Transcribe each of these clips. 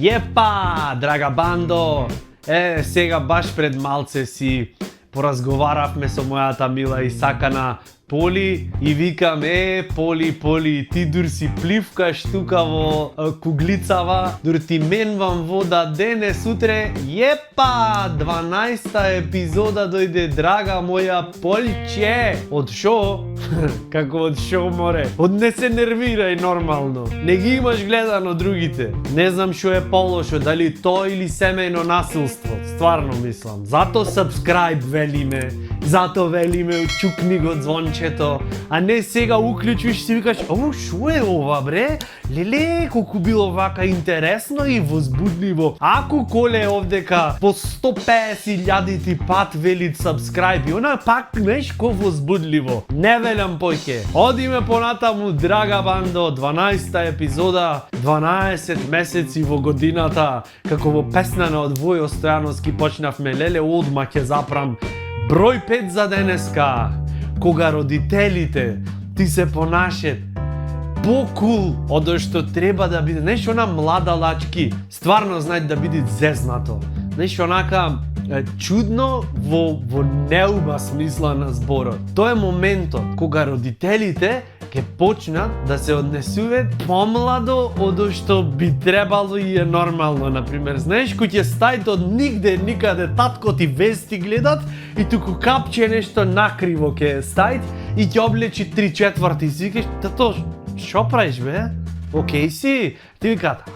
Епа, драга бандо! Сега баш пред малце си поразговаравме со мојата мила и сакана Поли и викам, Поли, ти дур си пливкаш тука во куглицава, дур ти менвам вода денес, утре, епа, 12-та епизода дојде, драга моја Полче. Од шо? Како од шо, море? Од не се нервирај нормално. Не ги имаш гледано другите. Не знам шо е полошо, дали то или семејно насилство. Стварно мислам. Зато subscribe велиме. Зато велиме чукни го звончето, а не сега уклучиш и си викаш, шо е ова бре? Леле, колку било вака интересно и возбудливо. Ако коле овдека по 150.000 пат велит subscribe и она пак нешко возбудливо. Не велям појке. Одиме понатаму, драга бандо, 12-та епизода, 12 месеци во годината, како во песна на Одвој Стојановски почнавме, леле, одма ќе запрам број 5 за денеска, кога родителите ти се понашат покул од што треба да биде. Знаеш, она млада лачки, стварно знаат да биде зезнато. Знаеш, онака чудно во неуба смисла на зборот. Тоа е моментот кога родителите ќе почнат да се однесуваат помладо од што би требало и е нормално. Например, знаеш, кој ќе стајат од нигде, никаде, татко ти вести гледат и туку капче нешто накриво ќе стајат и ќе облечи 3/4 и си викаш, тато, шо правиш бе? Океј си? Ти викат,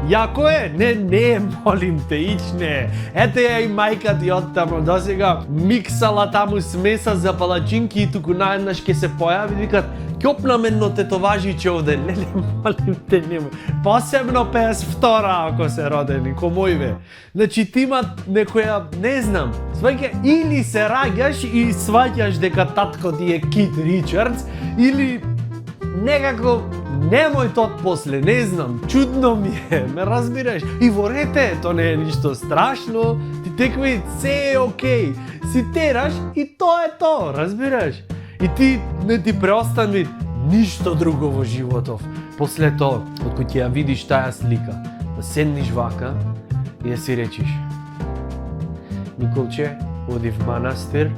јако е? Не, молим те, ичне. Ете ја и мајка ти оттамо досега миксала таму смеса за палачинки и туку наеднаш ќе се појави и викат, кјопнам едно тетоважиче овде. Леле, молим те, нема. Посебно 52 ако се родени, ко мојве. Значи ти имат некоја, не знам, сваќа, или се раѓаш и сваќаш дека татко ти е Кит Ричардс, или некако немој тот после, не знам, чудно ми е, ме разбираш? И во рете, то не е ништо страшно, ти текме се е окей, си тераш и тоа е то, разбираш? И ти не ти преостане ништо друго во животов. После тоа, откој ќе ја видиш таа слика, да седниш вака и да си речиш, Николче, оди в манастир,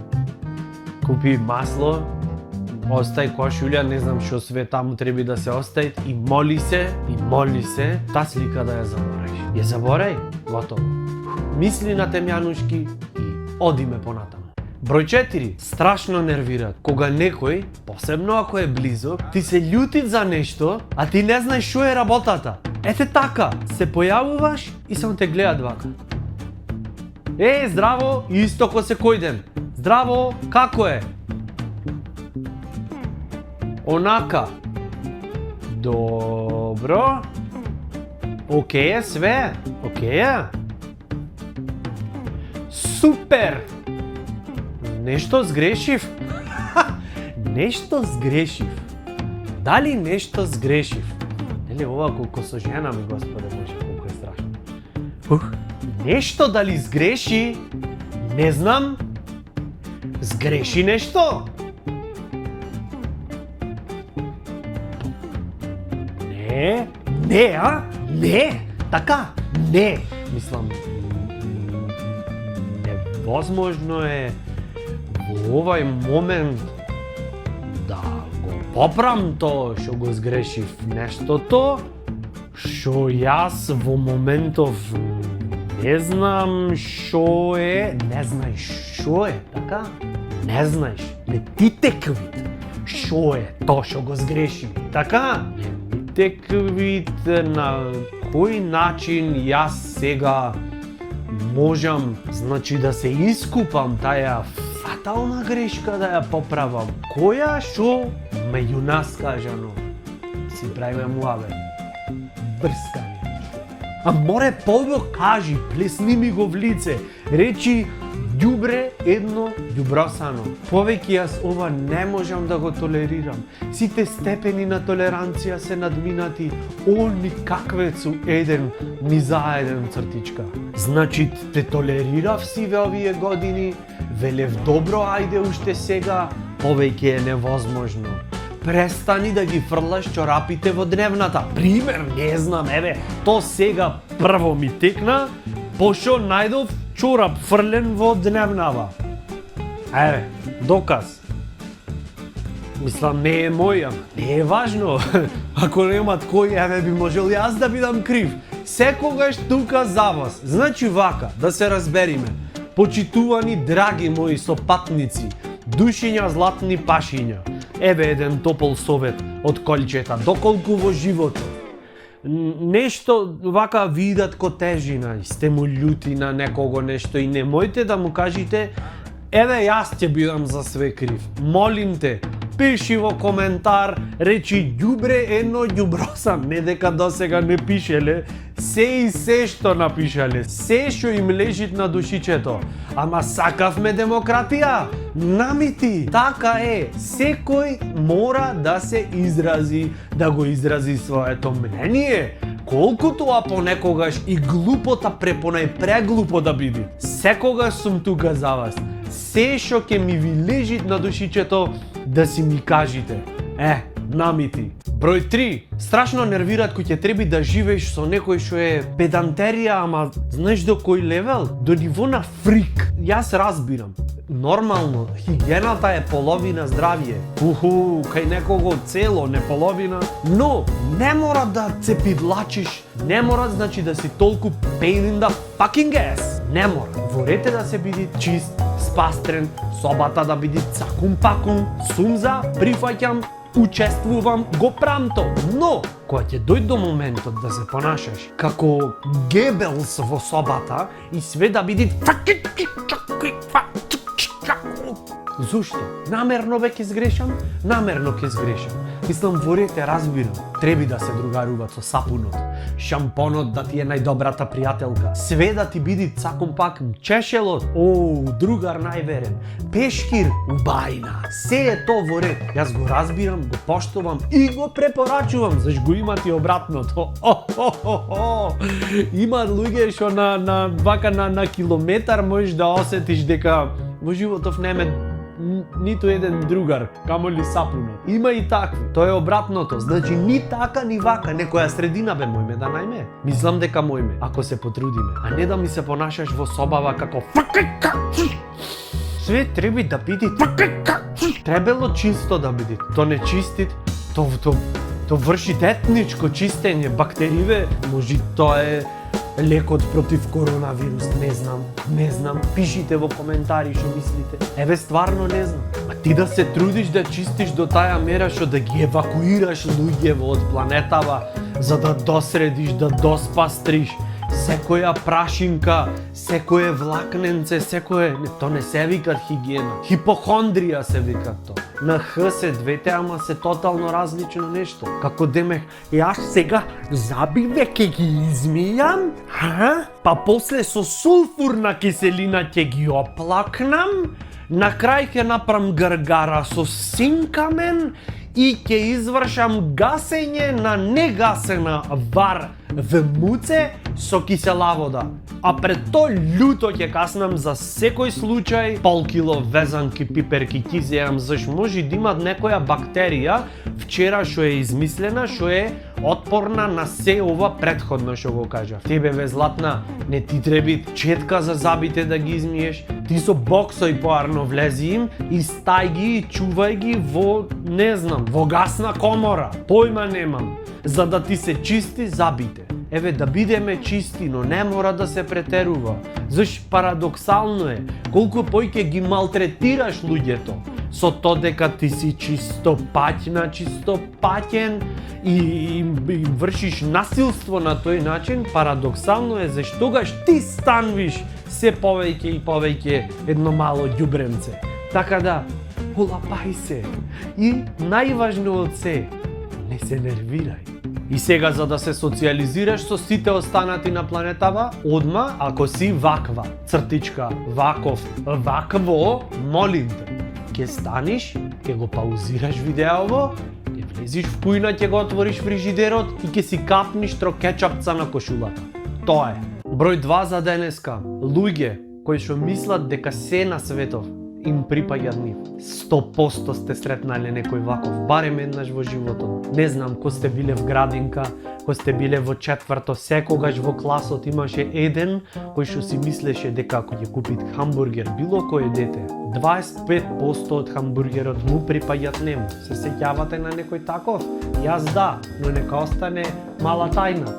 купи масло, остај кошулја, не знам што све таму треба да се остави и моли се, та слика да ја забораиш. Ја заборај, готово. Мисли на темјанушки и одиме понатаму. Број 4. Страшно нервира кога некој, посебно ако е близок, ти се љути за нешто, а ти не знаеш што е работата. Ете така, се појавуваш и само те гледат вака. Здраво, исто ко секој ден. Здраво, како е? Онака. Добро. Океј е све? Океј е? Супер! Нешто сгрешив? Нешто сгрешив. Дали нешто сгрешив? Еле ова колко со жена ми, Господе Боже, колко е страшно. Нешто дали сгреши? Не знам. Сгреши нешто? Не, така, не. Мислам, невозможно е во овај момент да го поправам тоа што го сгрешив, нештото што јас во моментов не знам што е, не знаеш што е, така? Не знаеш, не ти теквит што е тоа што го сгреши, така? Теквит на кој начин јас сега можам, значи, да се искупам таа фатална грешка да ја поправам. Која што меѓу нас кажано си правиме муаве. Брскање. А море побо кажи, плесни ми го в лице, речи ѓубре едно ѓубросано. Повеќе јас ова не можам да го толерирам. Сите степени на толеранција се надминати, они какве су еден ни заеден цртичка. Значи те толерирав си ве овие години, велев добро, ајде уште сега, повеќе е невозможно. престани да ги фрлаш чорапите во дневната. Пример, не знам, еве, то сега прво ми текна, пошо најдов чорап фрлен во дневнава. Еве, доказ. Мислам, не е мој, не е важно. Ако немат кој, еве би можел јас да бидам крив. Секогаш тука за вас. Значи вака, да се разбериме. Почитувани драги мои сопатници, душиња златни пашиња. Еве еден топол совет од колчета, доколку во животот нешто вака видат ко тежина и сте му љути на некого нешто и немојте да му кажете еве јас ќе бидам за све крив. Молим те, пиши во коментар, речи ѓубре едно ѓубро сам, не дека досега не пишеле, се и се што напишале, се што им лежит на душичето. Ама сакавме демократија, намити, така е, секој мора да се изрази, да го изрази своето мнение. Колку тоа понекогаш и глупота преглупо да биде. Секогаш сум тука за вас. Се што ќе ми ви лежит на душичето, да си ми кажете. Намити. Број 3. Страшно нервираат кој ќе треби да живееш со некој што е педантерија, ама знаеш до кој левел? До ниво на фрик. Јас разбирам. Нормално, хигиената е половина здравје. Кај некого цело, не половина. Но, не мора да цепидлачиш. Не мора, значи, да си толку pain in the fucking ass. Не мора. Ворете да се биде чист, спастрен, собата да биде цакум-пакум, сум за, прифаќам, учествувам, го прамто. Но, кога ќе дојде до моментот да се понашаш како Гебелс во собата и све да биде зошто? Намерно ќе сгрешам? Намерно ќе сгрешам. Мислам, ворете, разбирам. Треби да се другаруваат со сапунот. Шампонот да ти е најдобрата пријателка. Све да ти биде цаком паком. Чешелот, другар најверен. Пешкир, убајна. Се е то во ред. Јас го разбирам, го поштувам и го препорачувам. Заш го имат и обратното. Има луѓе што на километар можеш да осетиш дека во животов нема ниту еден другар, камоли сапунот. Има и такви. Тоа е обратното. Значи ни така ни вака, некоја средина бе мојме да најме. Мислам дека мојме, ако се потрудиме, а не да ми се понашаш во собава како све треба да биде требало чисто да биде. То не чистит, то врши етничко чистење, бактериве, може тоа е лекот против коронавирус, не знам, пишите во коментари што мислите. Еве стварно не знам. А ти да се трудиш да чистиш до таја мера што да ги евакуираш луѓево од планетава, за да досредиш, да доспастриш секоја прашинка, секое влакненце, то не се викат хигиена. Хипохондрија се викат то. На Х се двете, ама се тотално различно нешто. Како демек, јас сега забиве ке ги измијам, па после со сулфурна киселина ќе ги оплакнам, на крај ќе направам гаргара со синкамен и ќе извршам гасење на негасена вар во муце со кисела вода. А пред тоа љуто ќе каснам за секој случај пол кило везанки, пиперки, ќе зеам, заш може да имат некоја бактерија вчера што е измислена, што е отпорна на се ова претходно што го кажав. Тебе бе златна, не ти треби четка за забите да ги измиеш, ти со боксој поарно влези им и стај ги и чувај ги во, не знам, во гасна комора. Појма немам, за да ти се чисти забите. Еве да бидеме чисти, но не мора да се претерува. Заш парадоксално е, колку појќе ги малтретираш луѓето со тоа дека ти си чистопаќна, чистопаќен и вршиш насилство на тој начин, парадоксално е зашто тогаш ти станвиш се повеќе и повеќе едно мало ѓубренце. Така да, улапај се и најважно од се, не се нервирај. И сега за да се социализираш со сите останати на планетава, одма ако си ваква, цртичка, ваков, вакво, молим те, ќе станиш, ќе го паузираш видеово, ќе влезиш в кујна, ќе го отвориш фрижидерот и ќе си капниш трокечапца на кошулата. Тоа е. Број 2 за денеска. Луѓе кои што мислат дека се на светов им припаѓа нив. 100% сте сретнале некој ваков, барем еднаш во животот. Не знам, кој сте биле в градинка, кој сте биле во четврто, секогаш во класот имаше еден кој што си мислеше дека ако ќе купи хамбургер било кое дете, 25% од хамбургерот му припаѓат нему. Се сеќавате на некој таков? Јас да, но нека остане мала тајна.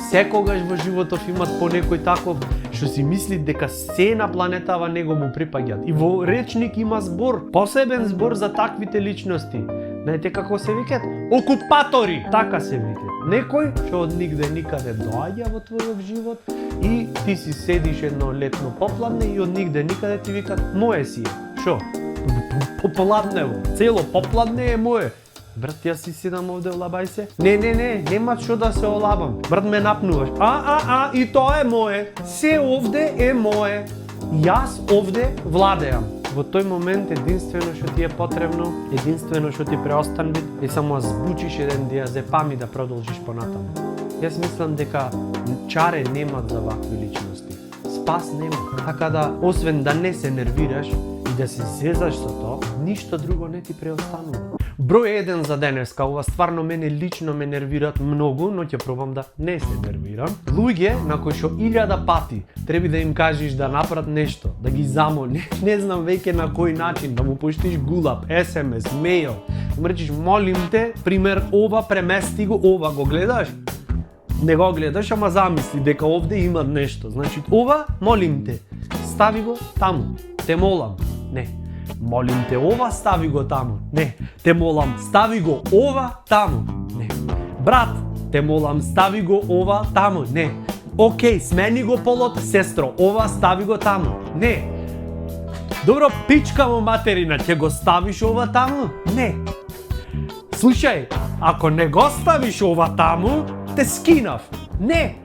Секогаш во животов имат по некој таков што си мисли дека се на планетава него му припаѓат. И во речник има збор, посебен збор за таквите личности. Знаете како се викат? Окупатори! Така се викат. Некој што од нигде никаде доаѓа во твојот живот и ти си седиш едно летно попладне и од нигде никаде ти викат мое си е. Шо? Попладнево. Цело попладне е мое. Брат, јас си седам овде, олабај се. Не, нема што да се олабам. Брат, ме напнуваш. И тоа е мое. Се овде е мое. Јас овде владеам. Во тој момент единствено што ти е потребно, единствено што ти преостан бит, е само збучиш еден диазепам и да продолжиш понатаму. Јас мислам дека чаре немат за вакви личности. Спас нема. Така да, освен да не се нервираш и да се зезаш со тоа, ништо друго не ти преостанува. Број 1 за денеска, ова стварно мене лично ме нервираат многу, но ќе пробам да не се нервирам. Луѓе на кои што 1000 пати треба да им кажеш да направат нешто, да ги замолиш, не знам веќе на кој начин, да му поштиш гулап, SMS, мејл, да му речеш молим те, пример ова премести го, ова го гледаш? Не го гледаш, ама замисли дека овде има нешто. Значи ова молим те, стави го таму, те молам. Не. Молим те ова, стави го таму. Не. Те молам, стави го ова таму. Не. Брат, те молам, стави го ова таму. Не. Океј, смени го полот, сестро, ова стави го таму. Не. Добро, пичка му материна, ќе го ставиш ова таму? Не. Слушај, ако не го ставиш ова таму, те скинав. Не.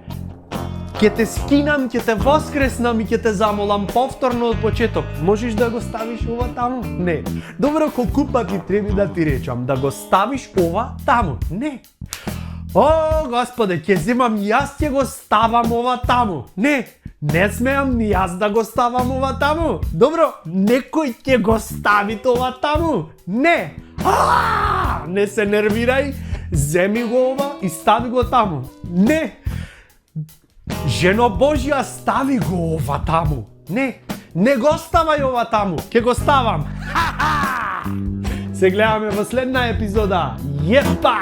Ќе те скинам, ќе те воскреснам и ќе те замолам повторно од почеток. Можеш да го ставиш ова таму? Не. Добро, колку пати треба да ти речам да го ставиш ова таму? Не. О, Господе, ќе земам јас ќе го ставам ова таму? Не. Не смеам ни јас да го ставам ова таму? Добро, некој ќе го стави ова таму? Не. Не се нервирај, земи го ова и стави го таму. Не. Жено Божја, стави го ова таму. Не, не го ставај ова таму, ќе го ставам. Се гледаме во следна епизода. Јепа!